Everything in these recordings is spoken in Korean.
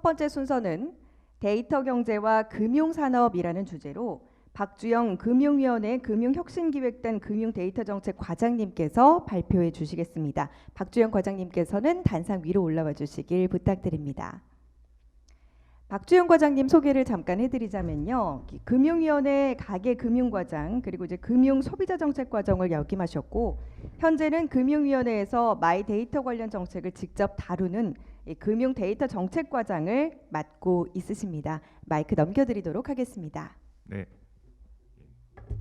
번째 순서는 데이터 경제와 금융산업이라는 주제로 박주영 금융위원회 금융혁신기획단 금융데이터정책 과장님께서 발표해 주시겠습니다. 박주영 과장님께서는 단상 위로 올라와 주시길 부탁드립니다. 박주영 과장님 소개를 잠깐 해드리자면요. 금융위원회 가계금융과장 그리고 이제 금융소비자정책과정을 역임하셨고 현재는 금융위원회에서 마이데이터 관련 정책을 직접 다루는 금융데이터 정책과장을 맡고 있으십니다. 마이크 넘겨드리도록 하겠습니다. 네,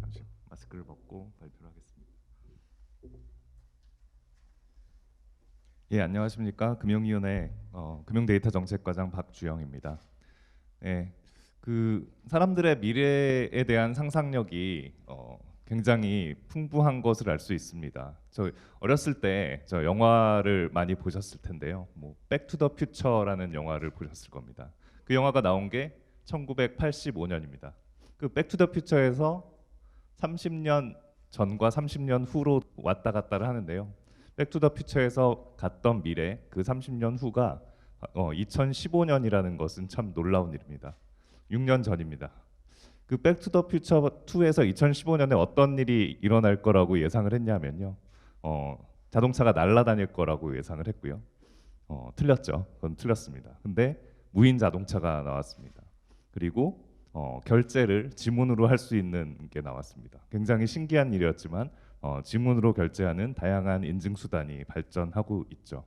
잠시 마스크를 벗고 발표를 하겠습니다. 예, 안녕하십니까? 금융위원회 금융데이터 정책과장 박주영입니다. 네, 사람들의 미래에 대한 상상력이 굉장히 풍부한 것을 알 수 있습니다. 저 어렸을 때 저 영화를 많이 보셨을 텐데요. 뭐 백투더퓨처라는 영화를 보셨을 겁니다. 그 영화가 나온 게 1985년입니다. 그 백투더퓨처에서 30년 전과 30년 후로 왔다 갔다를 하는데요. 백투더퓨처에서 갔던 미래 그 30년 후가 2015년이라는 것은 참 놀라운 일입니다. 6년 전입니다. 그 백투더퓨처 2에서 2015년에 어떤 일이 일어날 거라고 예상을 했냐면요. 자동차가 날아다닐 거라고 예상을 했고요. 틀렸죠. 그건 틀렸습니다. 근데 무인 자동차가 나왔습니다. 그리고 결제를 지문으로 할 수 있는 게 나왔습니다. 굉장히 신기한 일이었지만 지문으로 결제하는 다양한 인증 수단이 발전하고 있죠.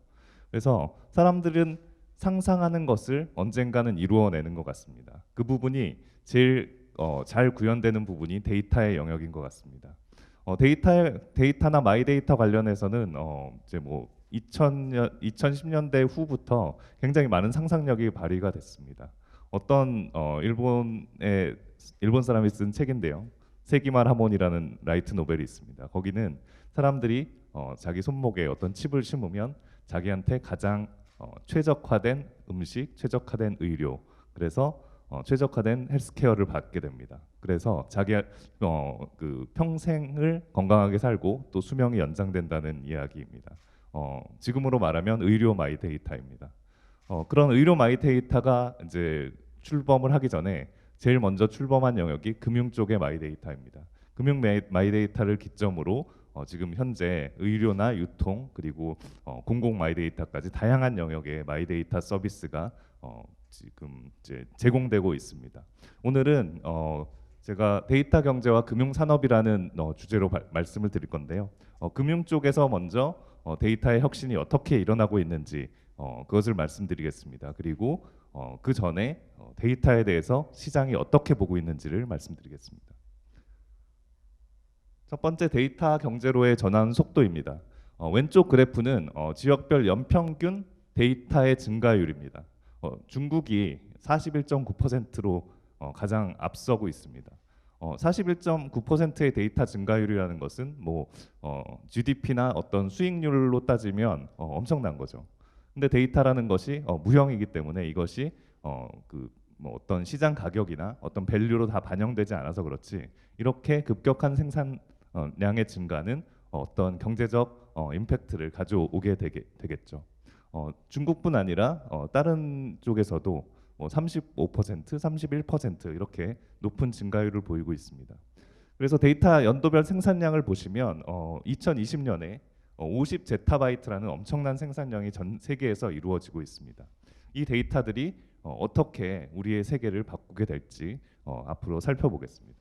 그래서 사람들은 상상하는 것을 언젠가는 이루어내는 것 같습니다. 그 부분이 제일 잘 구현되는 부분이 데이터의 영역인 것 같습니다. 데이터나 마이데이터 관련해서는 이제 뭐 2010년대 후부터 굉장히 많은 상상력이 발휘가 됐습니다. 어떤 일본 사람이 쓴 책인데요. 세기말 하몬이라는 라이트 노벨이 있습니다. 거기는 사람들이 자기 손목에 어떤 칩을 심으면 자기한테 가장 최적화된 음식, 최적화된 의료, 그래서 최적화된 헬스케어를 받게 됩니다. 그래서 자기 그 평생을 건강하게 살고 또 수명이 연장된다는 이야기입니다. 지금으로 말하면 의료 마이데이터입니다. 그런 의료 마이데이터가 이제 출범을 하기 전에 제일 먼저 출범한 영역이 금융 쪽의 마이데이터입니다. 금융 마이데이터를 기점으로 지금 현재 의료나 유통 그리고 공공 마이데이터까지 다양한 영역의 마이데이터 서비스가 지금 이제 제공되고 있습니다. 오늘은 제가 데이터 경제와 금융 산업이라는 주제로 말씀을 드릴 건데요. 금융 쪽에서 먼저 데이터의 혁신이 어떻게 일어나고 있는지 그것을 말씀드리겠습니다. 그리고 그 전에 데이터에 대해서 시장이 어떻게 보고 있는지를 말씀드리겠습니다. 첫 번째 데이터 경제로의 전환 속도입니다. 왼쪽 그래프는 지역별 연평균 데이터의 증가율입니다. 중국이 41.9%로 가장 앞서고 있습니다. 41.9%의 데이터 증가율이라는 것은 뭐 GDP나 어떤 수익률로 따지면 엄청난 거죠. 근데 데이터라는 것이 무형이기 때문에 이것이 뭐 어떤 시장 가격이나 어떤 밸류로 다 반영되지 않아서 그렇지 이렇게 급격한 생산량의 증가는 어떤 경제적 임팩트를 가져오게 되겠죠. 중국뿐 아니라 다른 쪽에서도 35%, 31% 이렇게 높은 증가율을 보이고 있습니다. 그래서 데이터 연도별 생산량을 보시면 2020년에 50제타바이트라는 엄청난 생산량이 전 세계에서 이루어지고 있습니다. 이 데이터들이 어떻게 우리의 세계를 바꾸게 될지 앞으로 살펴보겠습니다.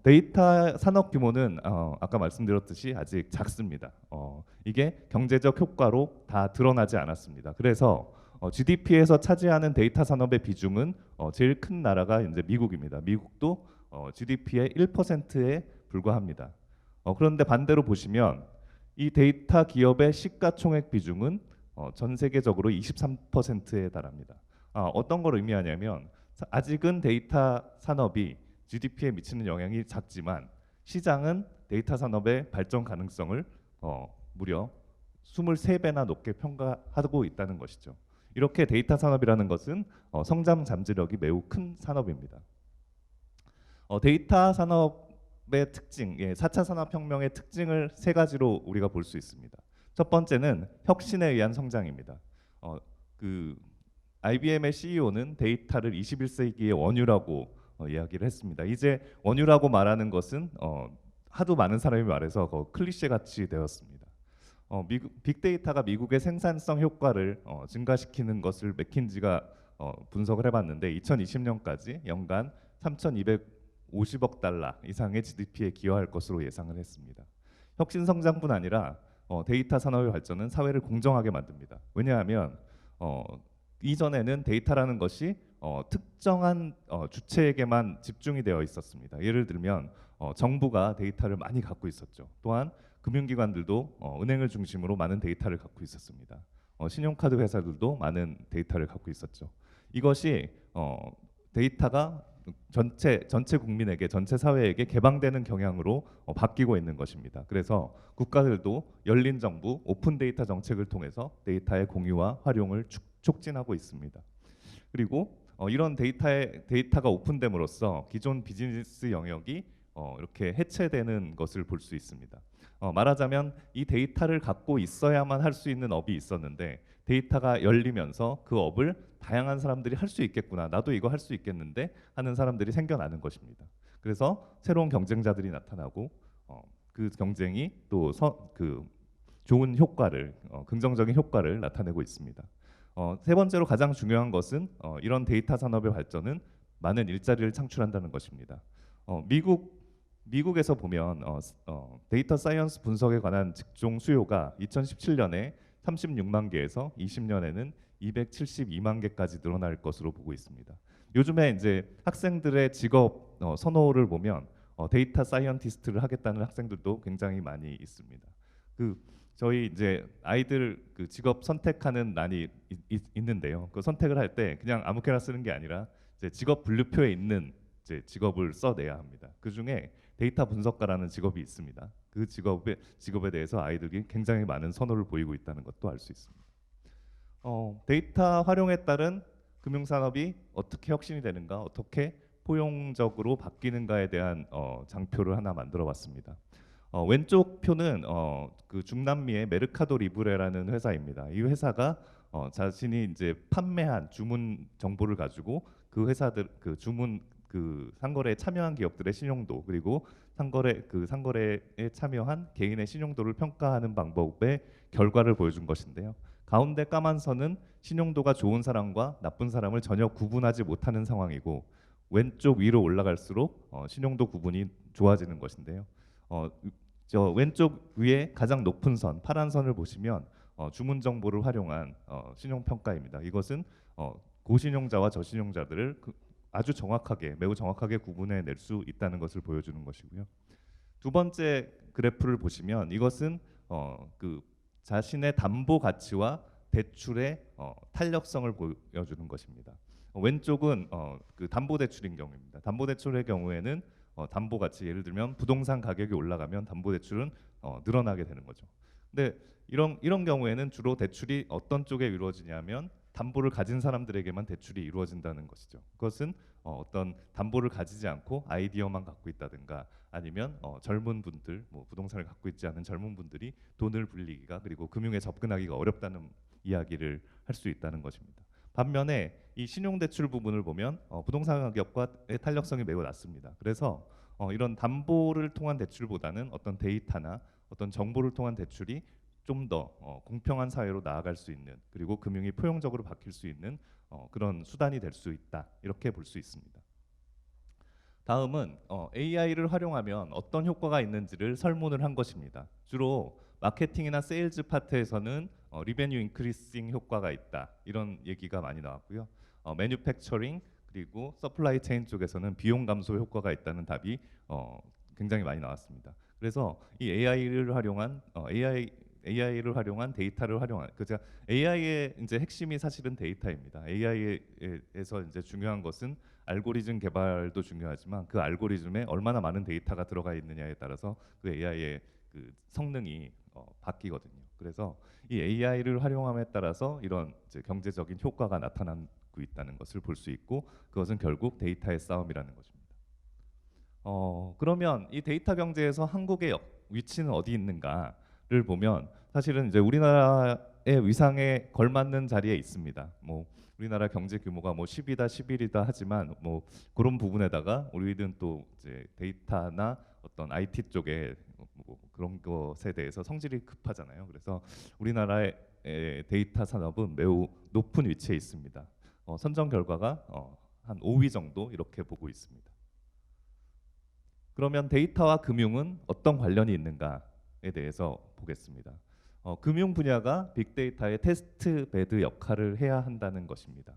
데이터 산업 규모는 아까 말씀드렸듯이 아직 작습니다. 이게 경제적 효과로 다 드러나지 않았습니다. 그래서 GDP에서 차지하는 데이터 산업의 비중은 제일 큰 나라가 이제 미국입니다. 미국도 GDP의 1%에 불과합니다. 그런데 반대로 보시면 이 데이터 기업의 시가총액 비중은 전 세계적으로 23%에 달합니다. 어떤 걸 의미하냐면 아직은 데이터 산업이 GDP에 미치는 영향이 작지만 시장은 데이터 산업의 발전 가능성을 무려 23배나 높게 평가하고 있다는 것이죠. 이렇게 데이터 산업이라는 것은 성장 잠재력이 매우 큰 산업입니다. 데이터 산업의 특징, 4차 산업혁명의 특징을 세 가지로 우리가 볼 수 있습니다. 첫 번째는 혁신에 의한 성장입니다. IBM의 CEO는 데이터를 21세기의 원유라고 이야기를 했습니다. 이제 원유라고 말하는 것은 하도 많은 사람이 말해서 클리셰 같이 되었습니다. 빅데이터가 미국의 생산성 효과를 증가시키는 것을 맥킨지가 분석을 해봤는데 2020년까지 연간 3,250억 달러 이상의 GDP에 기여할 것으로 예상을 했습니다. 혁신 성장뿐 아니라 데이터 산업의 발전은 사회를 공정하게 만듭니다. 왜냐하면 이전에는 데이터라는 것이 특정한 주체에게만 집중이 되어 있었습니다. 예를 들면 정부가 데이터를 많이 갖고 있었죠. 또한 금융기관들도 은행을 중심으로 많은 데이터를 갖고 있었습니다. 신용카드 회사들도 많은 데이터를 갖고 있었죠. 이것이 데이터가 전체 국민에게 전체 사회에게 개방되는 경향으로 바뀌고 있는 것입니다. 그래서 국가들도 열린 정부 오픈 데이터 정책을 통해서 데이터의 공유와 활용을 촉진하고 있습니다. 그리고 이런 데이터가 오픈됨으로써 기존 비즈니스 영역이 이렇게 해체되는 것을 볼 수 있습니다. 말하자면 이 데이터를 갖고 있어야만 할 수 있는 업이 있었는데 데이터가 열리면서 그 업을 다양한 사람들이 할 수 있겠구나, 나도 이거 할 수 있겠는데 하는 사람들이 생겨나는 것입니다. 그래서 새로운 경쟁자들이 나타나고 그 경쟁이 또 좋은 효과를 긍정적인 효과를 나타내고 있습니다. 세 번째로 가장 중요한 것은 이런 데이터 산업의 발전은 많은 일자리를 창출한다는 것입니다. 미국에서 보면 데이터 사이언스 분석에 관한 직종 수요가 2017년에 36만 개에서 20년에는 272만 개까지 늘어날 것으로 보고 있습니다. 요즘에 이제 학생들의 직업 선호를 보면 데이터 사이언티스트를 하겠다는 학생들도 굉장히 많이 있습니다. 저희 이제 아이들 그 직업 선택하는 난이 있는데요. 그 선택을 할 때 그냥 아무렇게나 쓰는 게 아니라 이제 직업 분류표에 있는 이제 직업을 써내야 합니다. 그 중에 데이터 분석가라는 직업이 있습니다. 그 직업에 대해서 아이들이 굉장히 많은 선호를 보이고 있다는 것도 알 수 있습니다. 데이터 활용에 따른 금융산업이 어떻게 혁신이 되는가, 어떻게 포용적으로 바뀌는가에 대한 장표를 하나 만들어봤습니다. 왼쪽 표는 그 중남미의 메르카도 리브레라는 회사입니다. 이 회사가 자신이 이제 판매한 주문 정보를 가지고 그 회사들 그 주문 그 상거래에 참여한 기업들의 신용도 그리고 상거래에 참여한 개인의 신용도를 평가하는 방법의 결과를 보여준 것인데요. 가운데 까만 선은 신용도가 좋은 사람과 나쁜 사람을 전혀 구분하지 못하는 상황이고 왼쪽 위로 올라갈수록 신용도 구분이 좋아지는 것인데요. 저 왼쪽 위에 가장 높은 선 파란 선을 보시면 주문 정보를 활용한 신용 평가입니다. 이것은 고신용자와 저신용자들을 아주 정확하게 매우 정확하게 구분해 낼 수 있다는 것을 보여주는 것이고요. 두 번째 그래프를 보시면 이것은 그 자신의 담보 가치와 대출의 탄력성을 보여주는 것입니다. 왼쪽은 그 담보 대출인 경우입니다. 담보 대출의 경우에는 담보 가치 예를 들면 부동산 가격이 올라가면 담보 대출은 늘어나게 되는 거죠. 근데 이런 경우에는 주로 대출이 어떤 쪽에 이루어지냐면 담보를 가진 사람들에게만 대출이 이루어진다는 것이죠. 그것은 어떤 담보를 가지지 않고 아이디어만 갖고 있다든가 아니면 젊은 분들, 뭐 부동산을 갖고 있지 않은 젊은 분들이 돈을 불리기가 그리고 금융에 접근하기가 어렵다는 이야기를 할 수 있다는 것입니다. 반면에 이 신용대출 부분을 보면 부동산 가격과의 탄력성이 매우 낮습니다. 그래서 이런 담보를 통한 대출보다는 어떤 데이터나 어떤 정보를 통한 대출이 좀 더 공평한 사회로 나아갈 수 있는 그리고 금융이 포용적으로 바뀔 수 있는 그런 수단이 될 수 있다 이렇게 볼 수 있습니다. 다음은 AI를 활용하면 어떤 효과가 있는지를 설문을 한 것입니다. 주로 마케팅이나 세일즈 파트에서는 리베뉴 인크리싱 효과가 있다 이런 얘기가 많이 나왔고요. 매뉴팩처링 그리고 서플라이 체인 쪽에서는 비용 감소 효과가 있다는 답이 굉장히 많이 나왔습니다. 그래서 이 AI를 활용한 데이터를 활용한 AI의 이제 핵심이 사실은 데이터입니다. AI에서 이제 중요한 것은 알고리즘 개발도 중요하지만 그 알고리즘에 얼마나 많은 데이터가 들어가 있느냐에 따라서 그 AI의 그 성능이 바뀌거든요. 그래서 이 AI를 활용함에 따라서 이런 이제 경제적인 효과가 나타나고 있다는 것을 볼 수 있고 그것은 결국 데이터의 싸움이라는 것입니다. 그러면 이 데이터 경제에서 한국의 위치는 어디 있는가를 보면 사실은 이제 우리나라의 위상에 걸맞는 자리에 있습니다. 뭐 우리나라 경제 규모가 뭐 10이다 11이다 하지만 뭐 그런 부분에다가 우리는 또 이제 데이터나 어떤 IT 쪽에 뭐 그런 것에 대해서 성질이 급하잖아요. 그래서 우리나라의 데이터 산업은 매우 높은 위치에 있습니다. 선정 결과가 한 5위 정도 이렇게 보고 있습니다. 그러면 데이터와 금융은 어떤 관련이 있는가에 대해서 보겠습니다. 금융 분야가 빅데이터의 테스트 베드 역할을 해야 한다는 것입니다.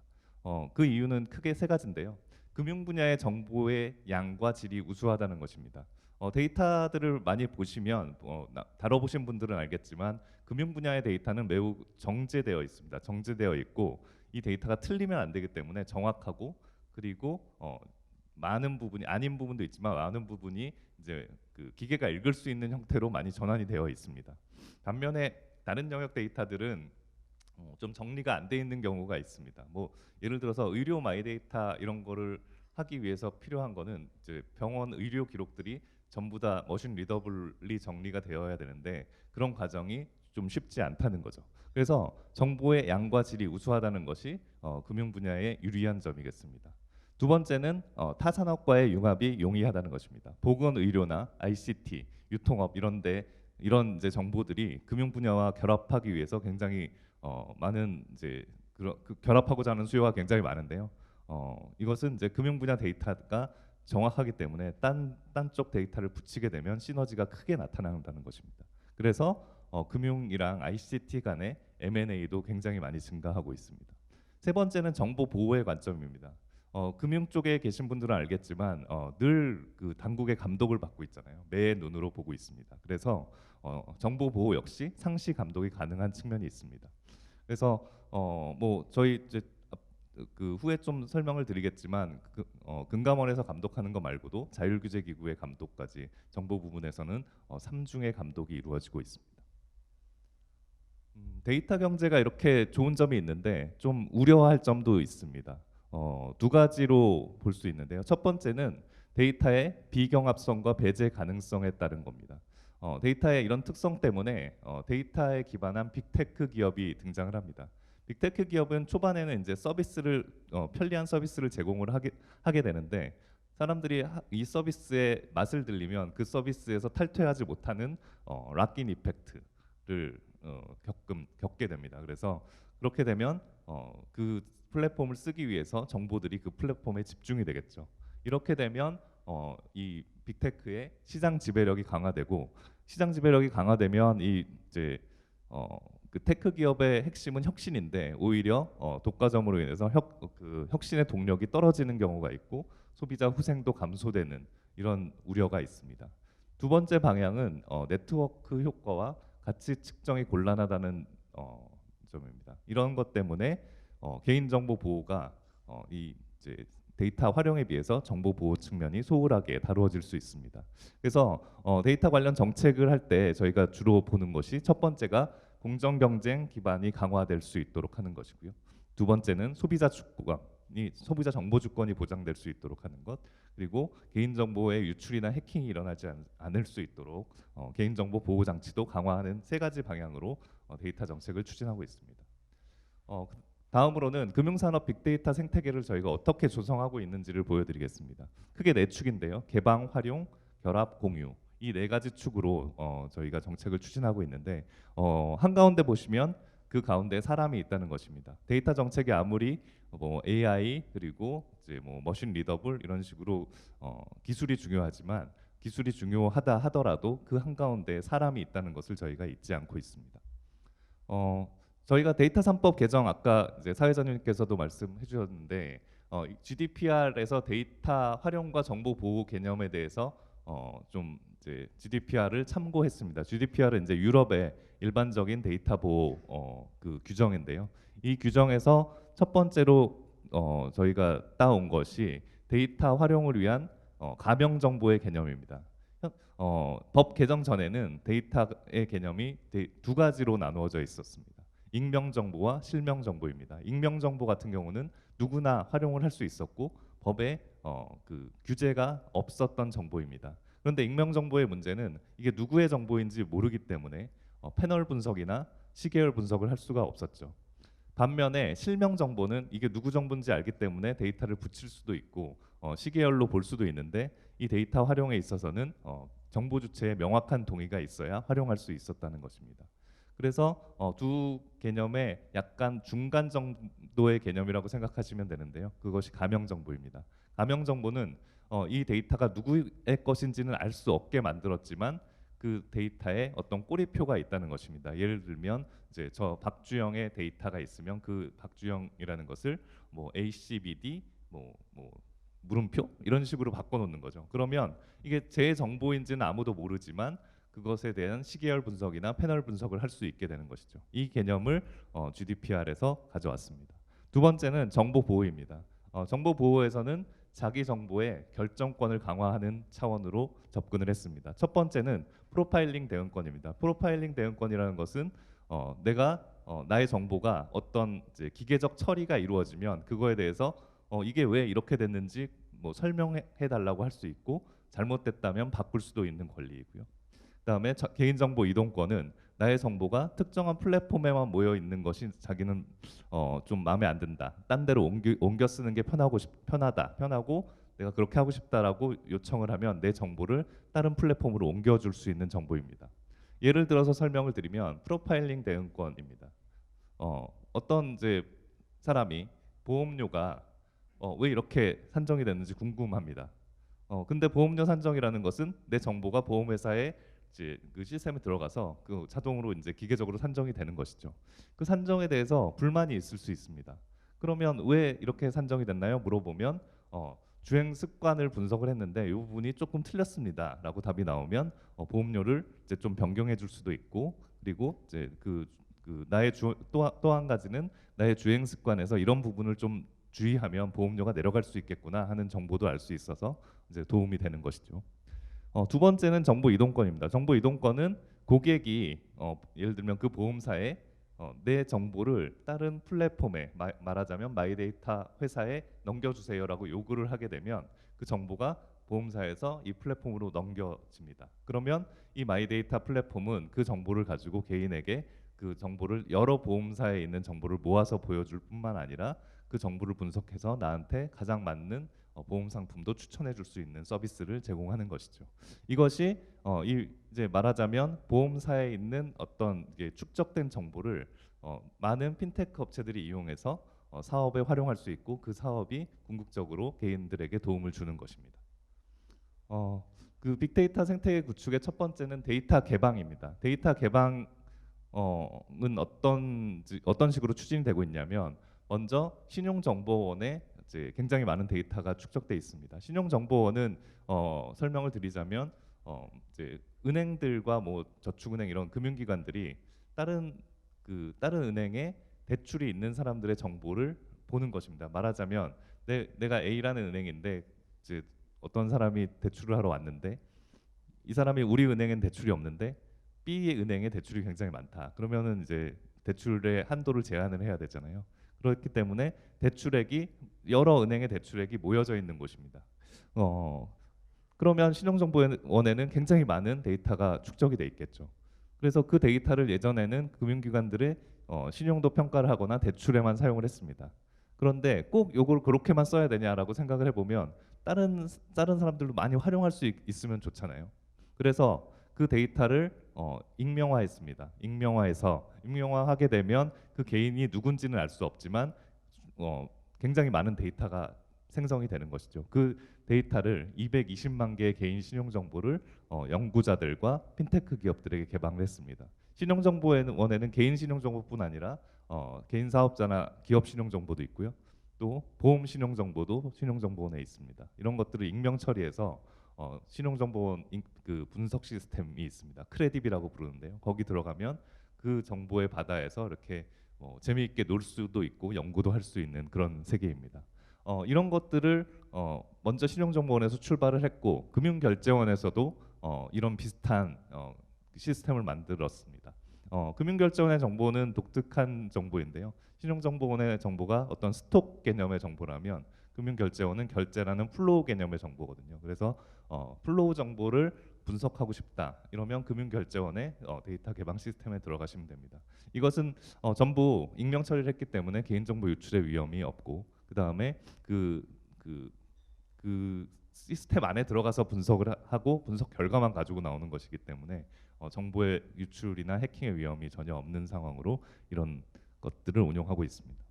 그 이유는 크게 세 가지인데요. 금융 분야의 정보의 양과 질이 우수하다는 것입니다. 데이터들을 많이 보시면 다뤄보신 분들은 알겠지만 금융 분야의 데이터는 매우 정제되어 있습니다. 정제되어 있고 이 데이터가 틀리면 안 되기 때문에 정확하고 그리고 많은 부분이 아닌 부분도 있지만 많은 부분이 이제 그 기계가 읽을 수 있는 형태로 많이 전환이 되어 있습니다. 반면에 다른 영역 데이터들은 좀 정리가 안 돼 있는 경우가 있습니다. 뭐 예를 들어서 의료 마이데이터 이런 거를 하기 위해서 필요한 거는 이제 병원 의료 기록들이 전부 다 머신 리더블리 정리가 되어야 되는데 그런 과정이 좀 쉽지 않다는 거죠. 그래서 정보의 양과 질이 우수하다는 것이 금융 분야의 유리한 점이겠습니다. 두 번째는 타 산업과의 융합이 용이하다는 것입니다. 보건의료나 ICT, 유통업 이런데 이런 이제 정보들이 금융 분야와 결합하기 위해서 굉장히 많은 이제 결합하고자 하는 수요가 굉장히 많은데요. 이것은 이제 금융 분야 데이터가 정확하기 때문에 딴 쪽 데이터를 붙이게 되면 시너지가 크게 나타난다는 것입니다. 그래서 금융이랑 ICT 간의 M&A도 굉장히 많이 증가하고 있습니다. 세 번째는 정보 보호의 관점입니다. 금융 쪽에 계신 분들은 알겠지만 늘 그 당국의 감독을 받고 있잖아요. 매의 눈으로 보고 있습니다. 그래서 정보 보호 역시 상시 감독이 가능한 측면이 있습니다. 그래서 뭐 저희 이제 그 후에 좀 설명을 드리겠지만 금감원에서 감독하는 거 말고도 자율규제기구의 감독까지 정보 부분에서는 3중의 감독이 이루어지고 있습니다. 데이터 경제가 이렇게 좋은 점이 있는데 좀 우려할 점도 있습니다. 두 가지로 볼 수 있는데요. 첫 번째는 데이터의 비경합성과 배제 가능성에 따른 겁니다. 데이터의 이런 특성 때문에 데이터에 기반한 빅테크 기업이 등장을 합니다. 빅테크 기업은 초반에는 이제 서비스를 편리한 서비스를 제공을 하게 되는데 사람들이 이 서비스의 맛을 들리면 그 서비스에서 탈퇴하지 못하는 락인 이펙트를 겪게 됩니다. 그래서 그렇게 되면 그 플랫폼을 쓰기 위해서 정보들이 그 플랫폼에 집중이 되겠죠. 이렇게 되면 이 빅테크의 시장 지배력이 강화되고 시장 지배력이 강화되면 이 이제 그 테크 기업의 핵심은 혁신인데 오히려 독과점으로 인해서 혁신의 동력이 떨어지는 경우가 있고 소비자 후생도 감소되는 이런 우려가 있습니다. 두 번째 방향은 네트워크 효과와 가치 측정이 곤란하다는 점입니다. 이런 것 때문에 개인정보 보호가 이 이제 데이터 활용에 비해서 정보 보호 측면이 소홀하게 다루어질 수 있습니다. 그래서 데이터 관련 정책을 할 때 저희가 주로 보는 것이 첫 번째가 공정 경쟁 기반이 강화될 수 있도록 하는 것이고요. 두 번째는 소비자 정보 주권이 보장될 수 있도록 하는 것, 그리고 개인정보의 유출이나 해킹이 일어나지 않을 수 있도록 개인정보 보호 장치도 강화하는 세 가지 방향으로 데이터 정책을 추진하고 있습니다. 다음으로는 금융산업 빅데이터 생태계를 저희가 어떻게 조성하고 있는지를 보여드리겠습니다. 크게 네 축인데요. 개방, 활용, 결합, 공유 이 네 가지 축으로 저희가 정책을 추진하고 있는데 한가운데 보시면 그 가운데 사람이 있다는 것입니다. 데이터 정책이 아무리 뭐 AI 그리고 이제 뭐 머신 리더블 이런 식으로 기술이 중요하지만 기술이 중요하다 하더라도 그 한가운데 사람이 있다는 것을 저희가 잊지 않고 있습니다. 저희가 데이터 3법 개정 아까 이제 사회자님께서도 말씀해 주셨는데 GDPR에서 데이터 활용과 정보 보호 개념에 대해서 좀 이제 GDPR을 참고했습니다. GDPR은 이제 유럽의 일반적인 데이터 보호 그 규정인데요. 이 규정에서 첫 번째로 저희가 따온 것이 데이터 활용을 위한 가명 정보의 개념입니다. 법 개정 전에는 데이터의 개념이 두 가지로 나누어져 있었습니다. 익명 정보와 실명 정보입니다. 익명 정보 같은 경우는 누구나 활용을 할 수 있었고 법에 그 규제가 없었던 정보입니다. 그런데 익명 정보의 문제는 이게 누구의 정보인지 모르기 때문에 패널 분석이나 시계열 분석을 할 수가 없었죠. 반면에 실명 정보는 이게 누구 정보인지 알기 때문에 데이터를 붙일 수도 있고 시계열로 볼 수도 있는데 이 데이터 활용에 있어서는 정보 주체의 명확한 동의가 있어야 활용할 수 있었다는 것입니다. 그래서 두 개념의 약간 중간 정도의 개념이라고 생각하시면 되는데요. 그것이 가명 정보입니다. 가명 정보는 이 데이터가 누구의 것인지는 알 수 없게 만들었지만 그 데이터에 어떤 꼬리표가 있다는 것입니다. 예를 들면 이제 저 박주영의 데이터가 있으면 그 박주영이라는 것을 뭐 ACBD 뭐 물음표 이런 식으로 바꿔놓는 거죠. 그러면 이게 제 정보인지는 아무도 모르지만 그것에 대한 시계열 분석이나 패널 분석을 할 수 있게 되는 것이죠. 이 개념을 GDPR에서 가져왔습니다. 두 번째는 정보 보호입니다. 정보 보호에서는 자기 정보의 결정권을 강화하는 차원으로 접근을 했습니다. 첫 번째는 프로파일링 대응권입니다. 프로파일링 대응권이라는 것은 내가 나의 정보가 어떤 이제 기계적 처리가 이루어지면 그거에 대해서 이게 왜 이렇게 됐는지 뭐 설명해 달라고 할 수 있고 잘못됐다면 바꿀 수도 있는 권리이고요. 그다음에 개인정보 이동권은 나의 정보가 특정한 플랫폼에만 모여 있는 것이 자기는 좀 마음에 안 든다. 딴 데로 옮겨 쓰는 게 편하고 내가 그렇게 하고 싶다라고 요청을 하면 내 정보를 다른 플랫폼으로 옮겨줄 수 있는 정보입니다. 예를 들어서 설명을 드리면 프로파일링 대응권입니다. 어떤 이제 사람이 보험료가 왜 이렇게 산정이 됐는지 궁금합니다. 근데 보험료 산정이라는 것은 내 정보가 보험회사에 이제 그 시스템에 들어가서 그 자동으로 이제 기계적으로 산정이 되는 것이죠. 그 산정에 대해서 불만이 있을 수 있습니다. 그러면 왜 이렇게 산정이 됐나요? 물어보면 주행 습관을 분석을 했는데 이 부분이 조금 틀렸습니다라고 답이 나오면 보험료를 이제 좀 변경해 줄 수도 있고 그리고 이제 그 나의 또 한 가지는 나의 주행 습관에서 이런 부분을 좀 주의하면 보험료가 내려갈 수 있겠구나 하는 정보도 알 수 있어서 이제 도움이 되는 것이죠. 두 번째는 정보 이동권입니다. 정보 이동권은 고객이 예를 들면 그 보험사에 내 정보를 다른 플랫폼에 말하자면 마이데이터 회사에 넘겨주세요라고 요구를 하게 되면 그 정보가 보험사에서 이 플랫폼으로 넘겨집니다. 그러면 이 마이데이터 플랫폼은 그 정보를 가지고 개인에게 그 정보를 여러 보험사에 있는 정보를 모아서 보여줄 뿐만 아니라 그 정보를 분석해서 나한테 가장 맞는 보험 상품도 추천해 줄 수 있는 서비스를 제공하는 것이죠. 이것이 이제 말하자면 보험사에 있는 어떤 축적된 정보를 많은 핀테크 업체들이 이용해서 사업에 활용할 수 있고 그 사업이 궁극적으로 개인들에게 도움을 주는 것입니다. 그 빅데이터 생태계 구축의 첫 번째는 데이터 개방입니다. 데이터 개방은 어떤 식으로 추진이 되고 있냐면 먼저 신용정보원에 이제 굉장히 많은 데이터가 축적돼 있습니다. 신용정보원은 설명을 드리자면 이제 은행들과 뭐 저축은행 이런 금융기관들이 다른 은행에 대출이 있는 사람들의 정보를 보는 것입니다. 말하자면 내가 A라는 은행인데 이제 어떤 사람이 대출을 하러 왔는데 이 사람이 우리 은행엔 대출이 없는데 B 은행에 대출이 굉장히 많다. 그러면은 이제 대출의 한도를 제한을 해야 되잖아요. 그렇기 때문에 대출액이 여러 은행의 대출액이 모여져 있는 곳입니다. 그러면 신용정보원에는 굉장히 많은 데이터가 축적이 돼 있겠죠. 그래서 그 데이터를 예전에는 금융기관들의 신용도 평가를 하거나 대출에만 사용을 했습니다. 그런데 꼭 요걸 그렇게만 써야 되냐라고 생각을 해보면 다른 사람들도 많이 활용할 수 있으면 좋잖아요. 그래서 그 데이터를 익명화했습니다. 익명화하게 되면 그 개인이 누군지는 알 수 없지만 굉장히 많은 데이터가 생성이 되는 것이죠. 그 데이터를 220만 개의 개인 신용 정보를 연구자들과 핀테크 기업들에게 개방을 했습니다. 신용정보원에는 개인 신용 정보뿐 아니라 개인 사업자나 기업 신용 정보도 있고요. 또 보험 신용 정보도 신용정보원에 있습니다. 이런 것들을 익명 처리해서 신용정보원 그 분석 시스템이 있습니다. 크레딧이라고 부르는데요. 거기 들어가면 그 정보의 바다에서 이렇게 재미있게 놀 수도 있고 연구도 할 수 있는 그런 세계입니다. 이런 것들을 먼저 신용정보원에서 출발을 했고 금융결제원에서도 이런 비슷한 시스템을 만들었습니다. 금융결제원의 정보는 독특한 정보인데요. 신용정보원의 정보가 어떤 스톡 개념의 정보라면 금융결제원은 결제라는 플로우 개념의 정보거든요. 그래서 플로우 정보를 분석하고 싶다 이러면 금융결제원의 데이터 개방 시스템에 들어가시면 됩니다. 이것은 전부 익명 처리를 했기 때문에 개인정보 유출의 위험이 없고 그 다음에 그 시스템 안에 들어가서 분석을 하고 분석 결과만 가지고 나오는 것이기 때문에 정보의 유출이나 해킹의 위험이 전혀 없는 상황으로 이런 것들을 운용하고 있습니다.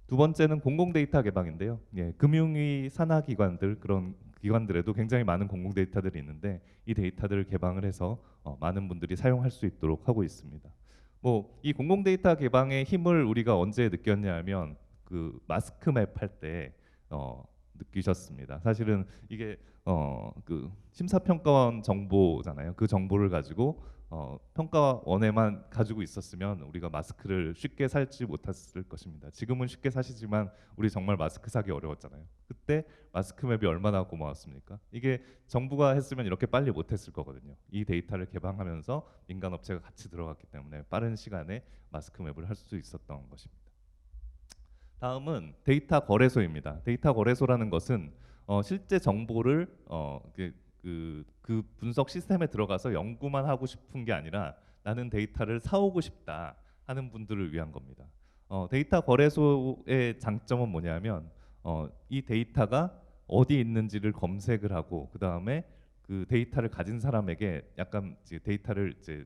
두 번째는 공공 데이터 개방인데요. 예, 금융위 산하 기관들 그런 기관들에도 굉장히 많은 공공 데이터들이 있는데 이 데이터들을 개방을 해서 많은 분들이 사용할 수 있도록 하고 있습니다. 뭐 이 공공 데이터 개방의 힘을 우리가 언제 느꼈냐면 그 마스크맵 할 때 느끼셨습니다. 사실은 이게 그 심사평가원 정보잖아요. 그 정보를 가지고 평가원에만 가지고 있었으면 우리가 마스크를 쉽게 살지 못했을 것입니다. 지금은 쉽게 사시지만 우리 정말 마스크 사기 어려웠잖아요. 그때 마스크맵이 얼마나 고마웠습니까? 이게 정부가 했으면 이렇게 빨리 못했을 거거든요. 이 데이터를 개방하면서 민간 업체가 같이 들어갔기 때문에 빠른 시간에 마스크맵을 할 수 있었던 것입니다. 다음은 데이터 거래소입니다. 데이터 거래소라는 것은 실제 정보를 그 분석 시스템에 들어가서 연구만 하고 싶은 게 아니라 나는 데이터를 사오고 싶다 하는 분들을 위한 겁니다. 데이터 거래소의 장점은 뭐냐면 이 데이터가 어디 있는지를 검색을 하고 그 다음에 그 데이터를 가진 사람에게 약간 이제 데이터를 이제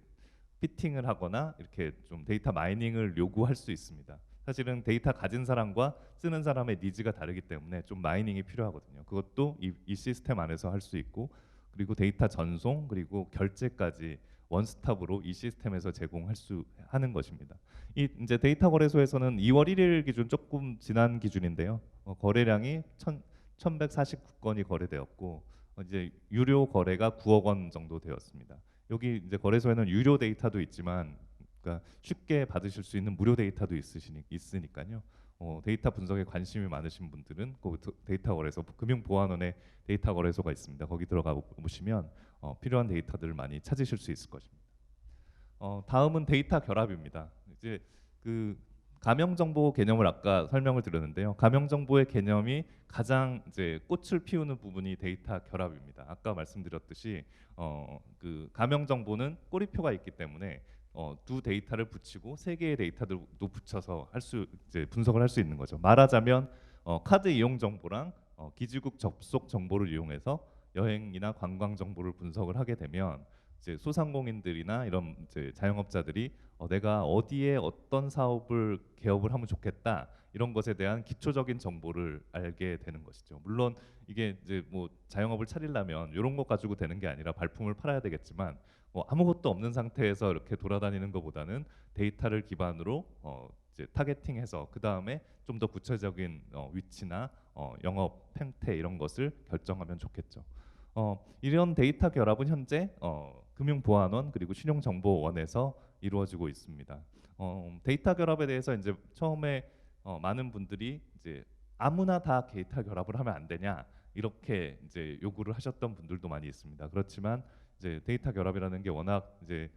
피팅을 하거나 이렇게 좀 데이터 마이닝을 요구할 수 있습니다. 사실은 데이터 가진 사람과 쓰는 사람의 니즈가 다르기 때문에 좀 마이닝이 필요하거든요. 그것도 이 시스템 안에서 할 수 있고 그리고 데이터 전송 그리고 결제까지 원스톱으로 이 시스템에서 제공할 수 하는 것입니다. 이 이제 데이터 거래소에서는 2월 1일 기준 조금 지난 기준인데요. 거래량이 1,149건이 거래되었고 이제 유료 거래가 9억 원 정도 되었습니다. 여기 이제 거래소에는 유료 데이터도 있지만 그러니까 쉽게 받으실 수 있는 무료 데이터도 있으니까요. 데이터 분석에 관심이 많으신 분들은 그 데이터 거래소 금융보안원의 데이터 거래소가 있습니다. 거기 들어가 보시면 필요한 데이터들을 많이 찾으실 수 있을 것입니다. 다음은 데이터 결합입니다. 이제 그 가명 정보 개념을 아까 설명을 드렸는데요. 가명 정보의 개념이 가장 이제 꽃을 피우는 부분이 데이터 결합입니다. 아까 말씀드렸듯이 그 가명 정보는 꼬리표가 있기 때문에 두 데이터를 붙이고 세 개의 데이터들도 붙여서 이제 분석을 할 수 있는 거죠. 말하자면 카드 이용 정보랑 기지국 접속 정보를 이용해서 여행이나 관광 정보를 분석을 하게 되면 이제 소상공인들이나 이런 이제 자영업자들이 내가 어디에 어떤 사업을 개업을 하면 좋겠다 이런 것에 대한 기초적인 정보를 알게 되는 것이죠. 물론 이게 이제 뭐 자영업을 차리려면 이런 것 가지고 되는 게 아니라 발품을 팔아야 되겠지만 아무것도 없는 상태에서 이렇게 돌아다니는 것보다는 데이터를 기반으로 이제 타겟팅해서 그 다음에 좀 더 구체적인 위치나 영업 행태 이런 것을 결정하면 좋겠죠. 이런 데이터 결합은 현재 금융보안원 그리고 신용정보원에서 이루어지고 있습니다. 데이터 결합에 대해서 이제 처음에 많은 분들이 이제 아무나 다 데이터 결합을 하면 안 되냐 이렇게 이제 요구를 하셨던 분들도 많이 있습니다. 그렇지만 이제 데이터 결합이라는 게 워낙 이제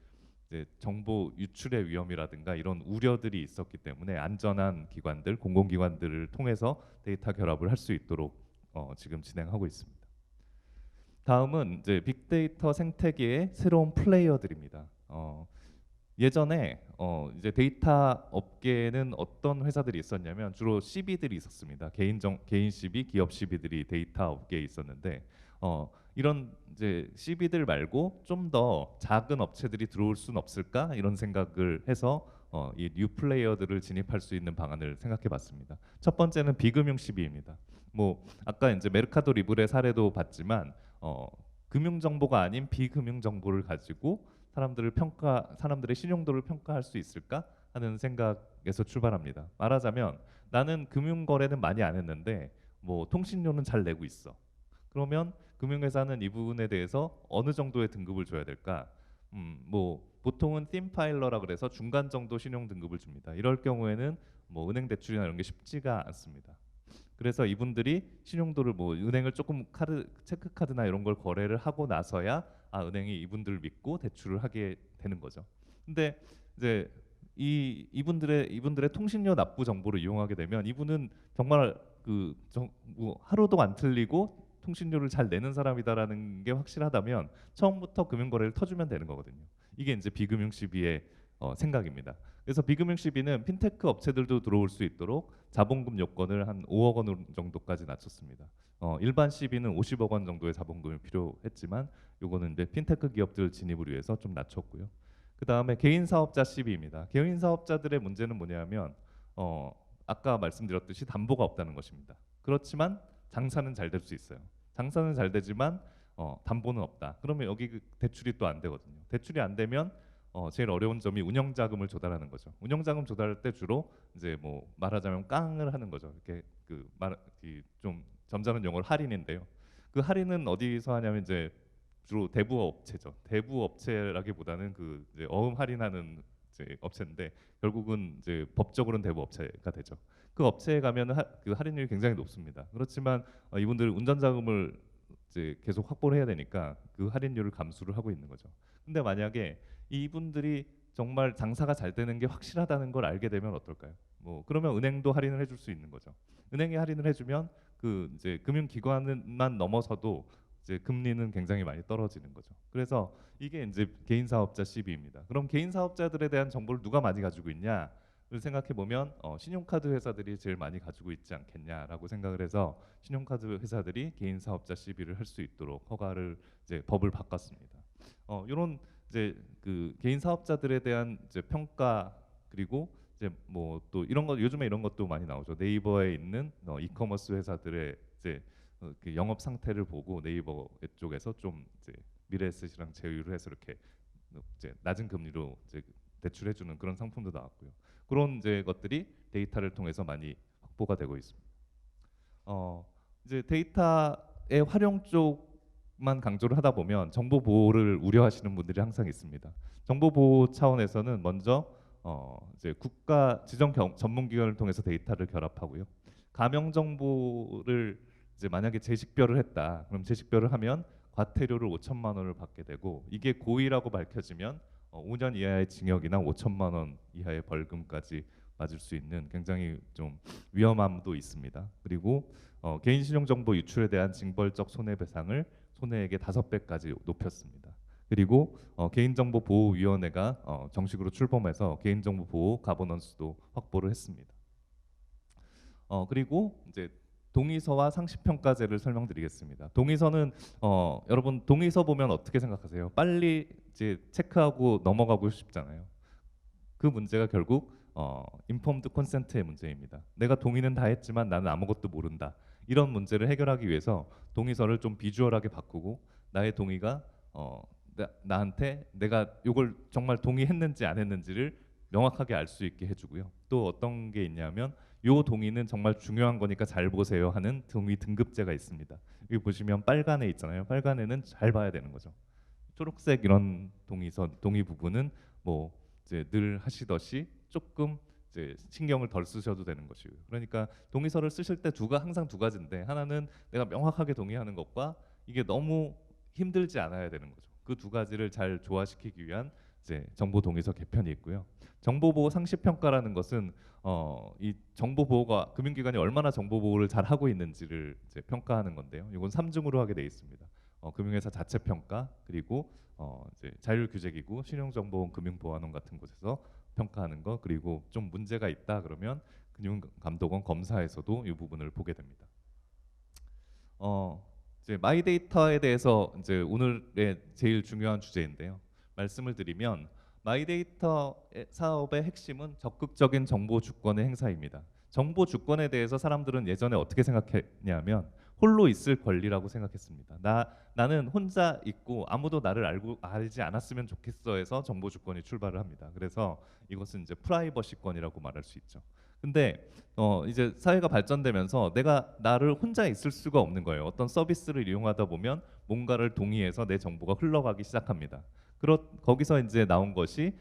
정보 유출의 위험이라든가 이런 우려들이 있었기 때문에 안전한 기관들, 공공기관들을 통해서 데이터 결합을 할 수 있도록 지금 진행하고 있습니다. 다음은 이제 빅데이터 생태계의 새로운 플레이어들입니다. 예전에 이제 데이터 업계는 어떤 회사들이 있었냐면 주로 CB들이 있었습니다. 개인 CB, 기업 CB들이 데이터 업계에 있었는데 이런 이제 CB들 말고 좀 더 작은 업체들이 들어올 수는 없을까 이런 생각을 해서 이 뉴 플레이어들을 진입할 수 있는 방안을 생각해봤습니다. 첫 번째는 비금융 CB입니다. 뭐 아까 이제 메르카도 리브레 사례도 봤지만 금융 정보가 아닌 비금융 정보를 가지고 사람들의 신용도를 평가할 수 있을까 하는 생각에서 출발합니다. 말하자면 나는 금융 거래는 많이 안 했는데 뭐 통신료는 잘 내고 있어. 그러면 금융회사는 이 부분에 대해서 어느 정도의 등급을 줘야 될까? 뭐 보통은 팀파일러라 그래서 중간 정도 신용 등급을 줍니다. 이럴 경우에는 뭐 은행 대출이나 이런 게 쉽지가 않습니다. 그래서 이분들이 신용도를 뭐 은행을 조금 체크카드나 이런 걸 거래를 하고 나서야 은행이 이분들을 믿고 대출을 하게 되는 거죠. 근데 이제 이분들의 통신료 납부 정보를 이용하게 되면 이분은 정말 뭐 하루도 안 틀리고 통신료를 잘 내는 사람이다라는 게 확실하다면 처음부터 금융거래를 터주면 되는 거거든요. 이게 이제 비금융 시비의 생각입니다. 그래서 비금융 시비는 핀테크 업체들도 들어올 수 있도록 자본금 요건을 한 5억 원 정도까지 낮췄습니다. 일반 시비는 50억 원 정도의 자본금이 필요했지만 요거는 이제 핀테크 기업들 진입을 위해서 좀 낮췄고요. 그 다음에 개인 사업자 시비입니다. 개인 사업자들의 문제는 뭐냐면 아까 말씀드렸듯이 담보가 없다는 것입니다. 그렇지만 장사는 잘 될 수 있어요. 장사는 잘 되지만 담보는 없다. 그러면 여기 그 대출이 또 안 되거든요. 대출이 안 되면 제일 어려운 점이 운영 자금을 조달하는 거죠. 운영 자금 조달할 때 주로 이제 뭐 말하자면 깡을 하는 거죠. 이렇게 좀 점잖은 용어로 할인인데요. 그 할인은 어디서 하냐면 이제 주로 대부 업체죠. 대부 업체라기보다는 그 이제 어음 할인하는 이제 업체인데 결국은 이제 법적으로는 대부 업체가 되죠. 그 업체에 가면은 그 할인율이 굉장히 높습니다. 그렇지만 이분들 운전 자금을 이제 계속 확보를 해야 되니까 그 할인율을 감수를 하고 있는 거죠. 근데 만약에 이분들이 정말 장사가 잘 되는 게 확실하다는 걸 알게 되면 어떨까요? 뭐 그러면 은행도 할인을 해줄 수 있는 거죠. 은행이 할인을 해주면 그 이제 금융기관만 넘어서도 이제 금리는 굉장히 많이 떨어지는 거죠. 그래서 이게 이제 개인 사업자 시비입니다. 그럼 개인 사업자들에 대한 정보를 누가 많이 가지고 있냐를 생각해 보면 신용카드 회사들이 제일 많이 가지고 있지 않겠냐라고 생각을 해서 신용카드 회사들이 개인 사업자 시비를 할 수 있도록 허가를 이제 법을 바꿨습니다. 이런 이제 그 개인 사업자들에 대한 이제 평가 그리고 이제 뭐 또 이런 거 요즘에 이런 것도 많이 나오죠. 네이버에 있는 이커머스 회사들의 이제 그 영업 상태를 보고 네이버 쪽에서 좀 이제 미래에셋이랑 제휴를 해서 이렇게 이제 낮은 금리로 이제 대출해주는 그런 상품도 나왔고요. 그런 이제 것들이 데이터를 통해서 많이 확보가 되고 있습니다. 이제 데이터의 활용 쪽만 강조를 하다 보면 정보 보호를 우려하시는 분들이 항상 있습니다. 정보 보호 차원에서는 먼저 이제 국가 지정 전문기관을 통해서 데이터를 결합하고요. 가명 정보를 이제 만약에 재식별을 했다. 그럼 재식별을 하면 과태료를 5천만 원을 받게 되고 이게 고의라고 밝혀지면 5년 이하의 징역이나 5천만 원 이하의 벌금까지 맞을 수 있는 굉장히 좀 위험함도 있습니다. 그리고 개인 신용 정보 유출에 대한 징벌적 손해배상을 손해액의 5배까지 높였습니다. 그리고 개인정보보호위원회가 정식으로 출범해서 개인정보보호 가버넌스도 확보를 했습니다. 그리고 이제 동의서와 상시평가제를 설명드리겠습니다. 동의서는 여러분 동의서 보면 어떻게 생각하세요? 빨리 이제 체크하고 넘어가고 싶잖아요. 그 문제가 결국 인폼드 콘센트의 문제입니다. 내가 동의는 다 했지만 나는 아무것도 모른다. 이런 문제를 해결하기 위해서 동의서를 좀 비주얼하게 바꾸고 나의 동의가 나한테 내가 이걸 정말 동의했는지 안 했는지를 명확하게 알 수 있게 해주고요. 또 어떤 게 있냐면 요 동의는 정말 중요한 거니까 잘 보세요 하는 동의 등급제가 있습니다. 여기 보시면 빨간애 있잖아요. 빨간애는 잘 봐야 되는 거죠. 초록색 이런 동의 부분은 뭐 이제 늘 하시듯이 조금 이제 신경을 덜 쓰셔도 되는 것이고요. 그러니까 동의서를 쓰실 때 항상 두 가지인데 하나는 내가 명확하게 동의하는 것과 이게 너무 힘들지 않아야 되는 거죠. 그 두 가지를 잘 조화시키기 위한 이제 정보 동의서 개편이 있고요. 정보보호 상시평가라는 것은 이 정보보호가 금융기관이 얼마나 정보보호를 잘 하고 있는지를 이제 평가하는 건데요. 이건 3중으로 하게 돼 있습니다. 금융회사 자체 평가 그리고 이제 자율규제기구, 신용정보원 금융보안원 같은 곳에서 평가하는 거 그리고 좀 문제가 있다 그러면 금융감독원 검사에서도 이 부분을 보게 됩니다. 이제 마이데이터에 대해서 이제 오늘의 제일 중요한 주제인데요. 말씀을 드리면 마이데이터 사업의 핵심은 적극적인 정보 주권의 행사입니다. 정보 주권에 대해서 사람들은 예전에 어떻게 생각했냐면 홀로 있을 권리라고 생각했습니다. 나는 혼자 있고 아무도 나를 알지 않았으면 좋겠어해서 정보 주권이 출발을 합니다. 그래서 이것은 이제 프라이버시권이라고 말할 수 있죠. 근데 이제 사회가 발전되면서 내가 나를 혼자 있을 수가 없는 거예요. 어떤 서비스를 이용하다 보면 뭔가를 동의해서 내 정보가 흘러가기 시작합니다. 거기서 이제 나온 것이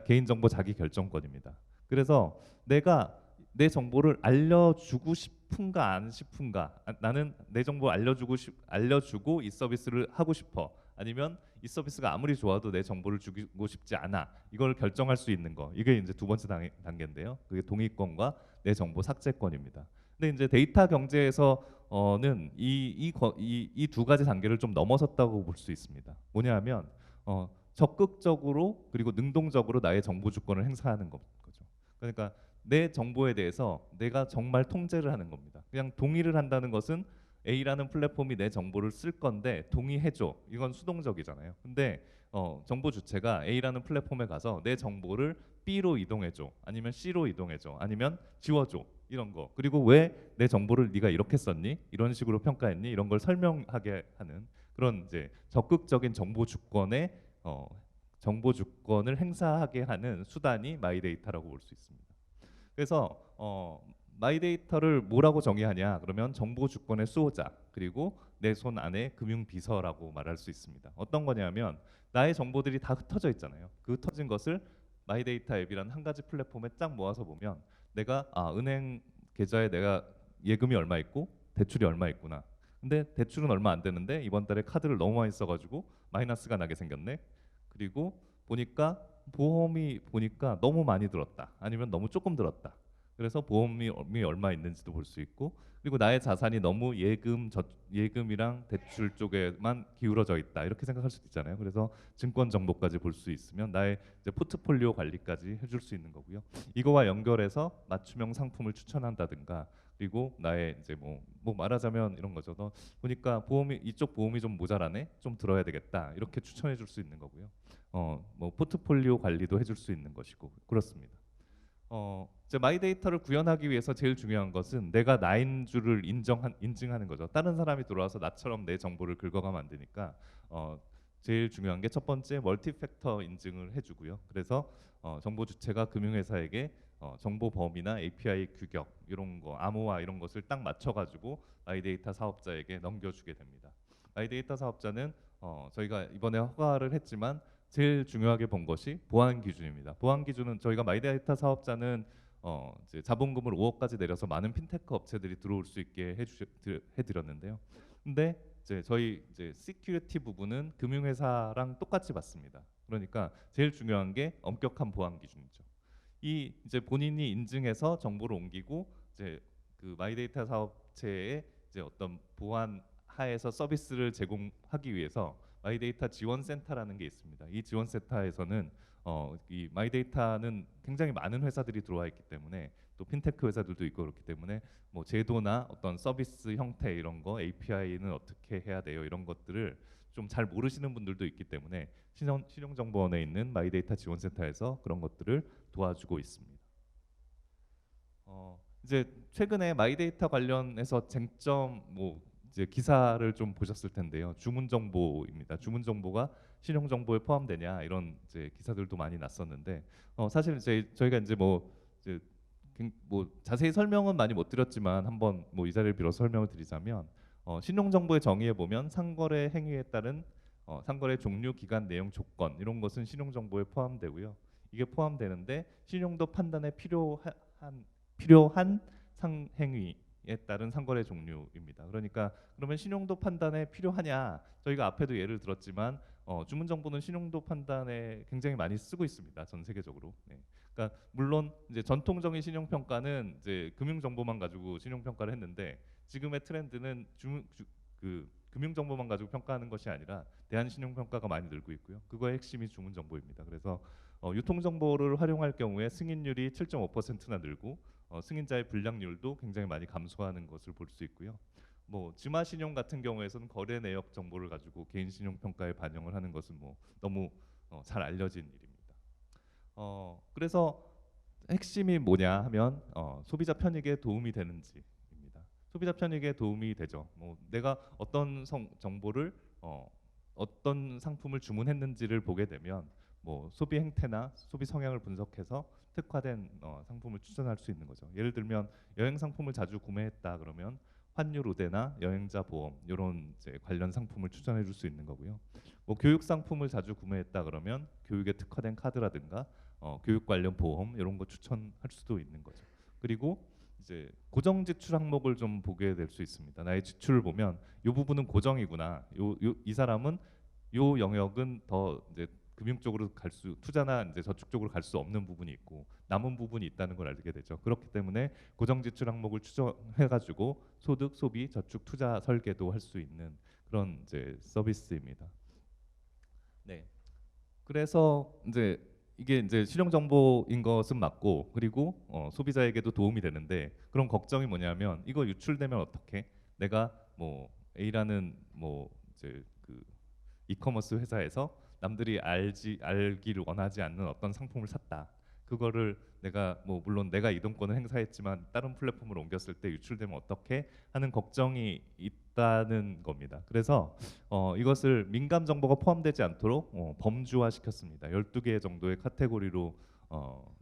개인정보 자기결정권입니다. 그래서 내가 내 정보를 알려주고 싶은가 안 싶은가 나는 내 정보 알려주고 이 서비스를 하고 싶어 아니면 이 서비스가 아무리 좋아도 내 정보를 주고 싶지 않아 이걸 결정할 수 있는 거 이게 이제 두 번째 단계인데요. 그게 동의권과 내 정보 삭제권입니다. 근데 이제 데이터 경제에서는 이 두 가지 단계를 좀 넘어섰다고 볼 수 있습니다. 뭐냐하면 적극적으로 그리고 능동적으로 나의 정보 주권을 행사하는 거죠. 그러니까 내 정보에 대해서 내가 정말 통제를 하는 겁니다. 그냥 동의를 한다는 것은 A라는 플랫폼이 내 정보를 쓸 건데 동의해줘. 이건 수동적이잖아요. 근데 정보 주체가 A라는 플랫폼에 가서 내 정보를 B로 이동해줘. 아니면 C로 이동해줘. 아니면 지워줘. 이런 거. 그리고 왜 내 정보를 네가 이렇게 썼니? 이런 식으로 평가했니? 이런 걸 설명하게 하는 그런 이제 적극적인 정보 주권을 행사하게 하는 수단이 마이데이터라고 볼 수 있습니다. 그래서 마이데이터를 뭐라고 정의하냐? 그러면 정보 주권의 수호자 그리고 내 손 안에 금융 비서라고 말할 수 있습니다. 어떤 거냐면 나의 정보들이 다 흩어져 있잖아요. 그 흩어진 것을 마이데이터 앱이라는 한 가지 플랫폼에 쫙 모아서 보면 내가 은행 계좌에 내가 예금이 얼마 있고 대출이 얼마 있구나. 근데 대출은 얼마 안 되는데 이번 달에 카드를 너무 많이 써가지고 마이너스가 나게 생겼네. 그리고 보니까 보험이 보니까 너무 많이 들었다. 아니면 너무 조금 들었다. 그래서 보험이 얼마 있는지도 볼 수 있고 그리고 나의 자산이 너무 예금이랑 대출 쪽에만 기울어져 있다. 이렇게 생각할 수도 있잖아요. 그래서 증권 정보까지 볼 수 있으면 나의 이제 포트폴리오 관리까지 해줄 수 있는 거고요. 이거와 연결해서 맞춤형 상품을 추천한다든가 그리고 나의 이제 뭐 말하자면 이런 거죠. 너 보니까 이쪽 보험이 좀 모자라네. 좀 들어야 되겠다. 이렇게 추천해 줄 수 있는 거고요. 뭐 포트폴리오 관리도 해줄 수 있는 것이고 그렇습니다. 이제 마이데이터를 구현하기 위해서 제일 중요한 것은 내가 나인 줄을 인증하는 거죠. 다른 사람이 들어와서 나처럼 내 정보를 긁어가면 안 되니까 제일 중요한 게 첫 번째 멀티팩터 인증을 해주고요. 그래서 정보 주체가 금융회사에게 정보 범위나 API 규격 이런 거 암호화 이런 것을 딱 맞춰가지고 마이데이터 사업자에게 넘겨주게 됩니다. 마이데이터 사업자는 저희가 이번에 허가를 했지만 제일 중요하게 본 것이 보안 기준입니다. 보안 기준은 저희가 마이데이터 사업자는 이제 자본금을 5억까지 내려서 많은 핀테크 업체들이 들어올 수 있게 해드렸는데요. 근데 이제 저희 이제 시큐리티 부분은 금융회사랑 똑같이 받습니다. 그러니까 제일 중요한 게 엄격한 보안 기준이죠. 이제 본인이 인증해서 정보를 옮기고 이제 그 마이데이터 사업체에 이제 어떤 보안 하에서 서비스를 제공하기 위해서 마이데이터 지원센터라는 게 있습니다. 이 지원센터에서는 이 마이데이터는 굉장히 많은 회사들이 들어와 있기 때문에 또 핀테크 회사들도 있고 그렇기 때문에 뭐 제도나 어떤 서비스 형태 이런 거 API는 어떻게 해야 돼요 이런 것들을 좀 잘 모르시는 분들도 있기 때문에 신용정보원에 있는 마이데이터 지원센터에서 그런 것들을 도와주고 있습니다. 이제 최근에 마이데이터 관련해서 쟁점 이제 기사를 좀 보셨을 텐데요. 주문 정보입니다. 주문 정보가 신용 정보에 포함되냐 이런 이제 기사들도 많이 났었는데 사실 저희가 이제 이제 자세히 설명은 많이 못 드렸지만 한번 이 자리를 빌어서 설명을 드리자면 신용 정보의 정의에 보면 상거래 행위에 따른 상거래 종류, 기간, 내용, 조건 이런 것은 신용 정보에 포함되고요. 이게 포함되는데 신용도 판단에 필요한 상행위에 따른 상거래 종류입니다. 그러니까 그러면 신용도 판단에 필요하냐? 저희가 앞에도 예를 들었지만 주문 정보는 신용도 판단에 굉장히 많이 쓰고 있습니다. 전 세계적으로. 네. 그러니까 물론 이제 전통적인 신용 평가는 이제 금융 정보만 가지고 신용 평가를 했는데 지금의 트렌드는 금융 정보만 가지고 평가하는 것이 아니라 대한 신용 평가가 많이 늘고 있고요. 그거의 핵심이 주문 정보입니다. 그래서 유통 정보를 활용할 경우에 승인율이 7.5%나 늘고 승인자의 불량률도 굉장히 많이 감소하는 것을 볼 수 있고요. 지마 신용 같은 경우에서는 거래 내역 정보를 가지고 개인 신용 평가에 반영을 하는 것은 너무 잘 알려진 일입니다. 그래서 핵심이 뭐냐 하면 소비자 편익에 도움이 되는지입니다. 소비자 편익에 도움이 되죠. 내가 어떤 정보를 어떤 상품을 주문했는지를 보게 되면 소비 행태나 소비 성향을 분석해서 특화된 상품을 추천할 수 있는 거죠. 예를 들면 여행 상품을 자주 구매했다 그러면 환율 우대나 여행자 보험 이런 이제 관련 상품을 추천해 줄 수 있는 거고요. 교육 상품을 자주 구매했다 그러면 교육에 특화된 카드라든가 교육 관련 보험 이런 거 추천할 수도 있는 거죠. 그리고 이제 고정 지출 항목을 좀 보게 될 수 있습니다. 나의 지출을 보면 이 부분은 고정이구나. 이 사람은 이 영역은 더 이제 금융 쪽으로 투자나 이제 저축 쪽으로 갈 수 없는 부분이 있고 남은 부분이 있다는 걸 알게 되죠. 그렇기 때문에 고정 지출 항목을 추정해 가지고 소득, 소비, 저축, 투자 설계도 할 수 있는 그런 이제 서비스입니다. 네. 그래서 이제 이게 이제 실용 정보인 것은 맞고 그리고 소비자에게도 도움이 되는데 그런 걱정이 뭐냐면 이거 유출되면 어떻게? 내가 뭐 A라는 뭐 이제 그 이커머스 회사에서 남들이 알기를 원하지 않는 어떤 상품을 샀다. 그거를 내가 뭐 물론 내가 이동권을 행사했지만 다른 플랫폼으로 옮겼을 때 유출되면 어떻게 하는 걱정이 있다는 겁니다. 그래서 이것을 민감 정보가 포함되지 않도록 범주화 시켰습니다. 12개 정도의 카테고리로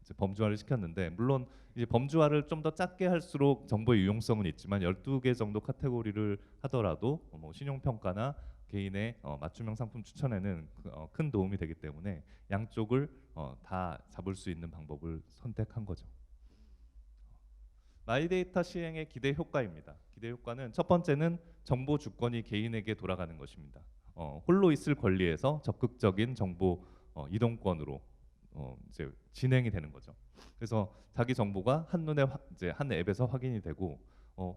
이제 범주화를 시켰는데 물론 이제 범주화를 좀 더 작게 할수록 정보의 유용성은 있지만 12개 정도 카테고리를 하더라도 뭐 신용평가나 개인의 맞춤형 상품 추천에는 큰 도움이 되기 때문에 양쪽을 다 잡을 수 있는 방법을 선택한 거죠. 마이데이터 시행의 기대 효과입니다. 기대 효과는 첫 번째는 정보 주권이 개인에게 돌아가는 것입니다. 홀로 있을 권리에서 적극적인 정보 이동권으로 이제 진행이 되는 거죠. 그래서 자기 정보가 한눈에 이제 한 앱에서 확인이 되고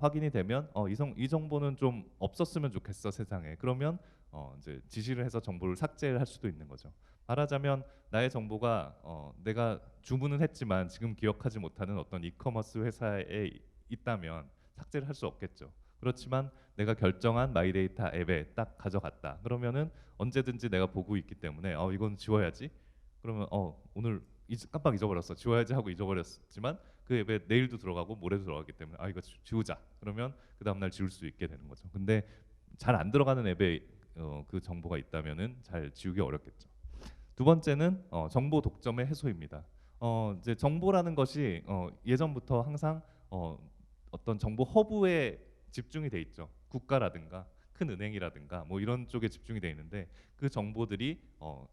확인이 되면 이 정보는 좀 없었으면 좋겠어 세상에. 그러면 이제 지시를 해서 정보를 삭제를 할 수도 있는 거죠. 말하자면 나의 정보가 내가 주문은 했지만 지금 기억하지 못하는 어떤 이커머스 회사에 있다면 삭제를 할 수 없겠죠. 그렇지만 내가 결정한 마이데이터 앱에 딱 가져갔다. 그러면은 언제든지 내가 보고 있기 때문에 이건 지워야지. 그러면 오늘 깜빡 잊어버렸어. 지워야지 하고 잊어버렸지만 그 앱에 내일도 들어가고 모레도 들어가기 때문에 이거 지우자. 그러면 그 다음 날 지울 수 있게 되는 거죠. 근데 잘 안 들어가는 앱에 그 정보가 있다면은 잘 지우기 어렵겠죠. 두 번째는 정보 독점의 해소입니다. 이제 정보라는 것이 예전부터 항상 어떤 정보 허브에 집중이 돼 있죠. 국가라든가 큰 은행이라든가 뭐 이런 쪽에 집중이 돼 있는데 그 정보들이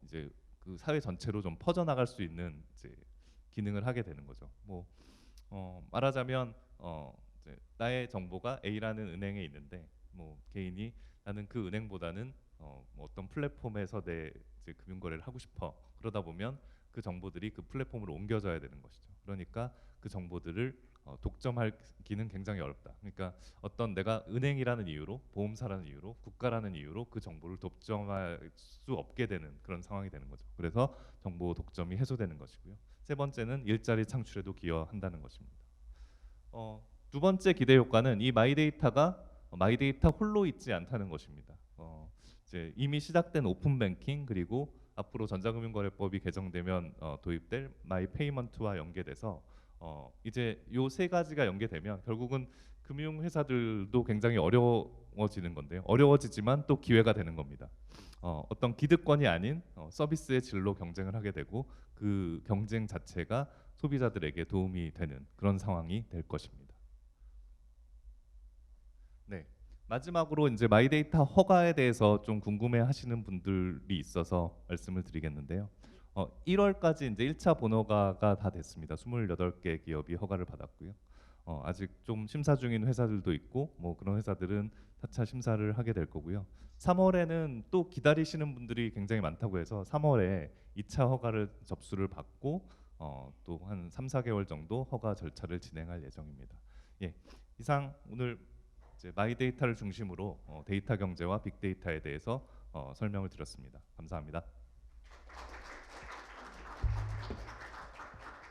이제 그 사회 전체로 좀 퍼져나갈 수 있는 이제 기능을 하게 되는 거죠. 뭐 말하자면 이제 나의 정보가 A라는 은행에 있는데 뭐 개인이 나는 그 은행보다는 뭐 어떤 플랫폼에서 내 이제 금융 거래를 하고 싶어. 그러다 보면 그 정보들이 그 플랫폼으로 옮겨져야 되는 것이죠. 그러니까 그 정보들을 독점하기는 굉장히 어렵다. 그러니까 어떤 내가 은행이라는 이유로, 보험사라는 이유로, 국가라는 이유로 그 정보를 독점할 수 없게 되는 그런 상황이 되는 거죠. 그래서 정보 독점이 해소되는 것이고요. 세 번째는 일자리 창출에도 기여한다는 것입니다. 두 번째 기대 효과는 이 마이데이터가 마이데이터 홀로 있지 않다는 것입니다. 이제 이미 시작된 오픈 뱅킹 그리고 앞으로 전자금융거래법이 개정되면 도입될 마이페이먼트와 연계돼서 이제 요 세 가지가 연계되면 결국은 금융회사들도 굉장히 어려워지는 건데요. 어려워지지만 또 기회가 되는 겁니다. 어떤 기득권이 아닌 서비스의 질로 경쟁을 하게 되고 그 경쟁 자체가 소비자들에게 도움이 되는 그런 상황이 될 것입니다. 네. 마지막으로 이제 마이데이터 허가에 대해서 좀 궁금해하시는 분들이 있어서 말씀을 드리겠는데요. 1월까지 이제 1차 본허가가 다 됐습니다. 28개 기업이 허가를 받았고요. 아직 좀 심사 중인 회사들도 있고 뭐 그런 회사들은 4차 심사를 하게 될 거고요. 3월에는 또 기다리시는 분들이 굉장히 많다고 해서 3월에 2차 허가를 접수를 받고 또 한 3, 4개월 정도 허가 절차를 진행할 예정입니다. 예, 이상 오늘 이제 마이데이터를 중심으로 데이터 경제와 빅데이터에 대해서 설명을 드렸습니다. 감사합니다.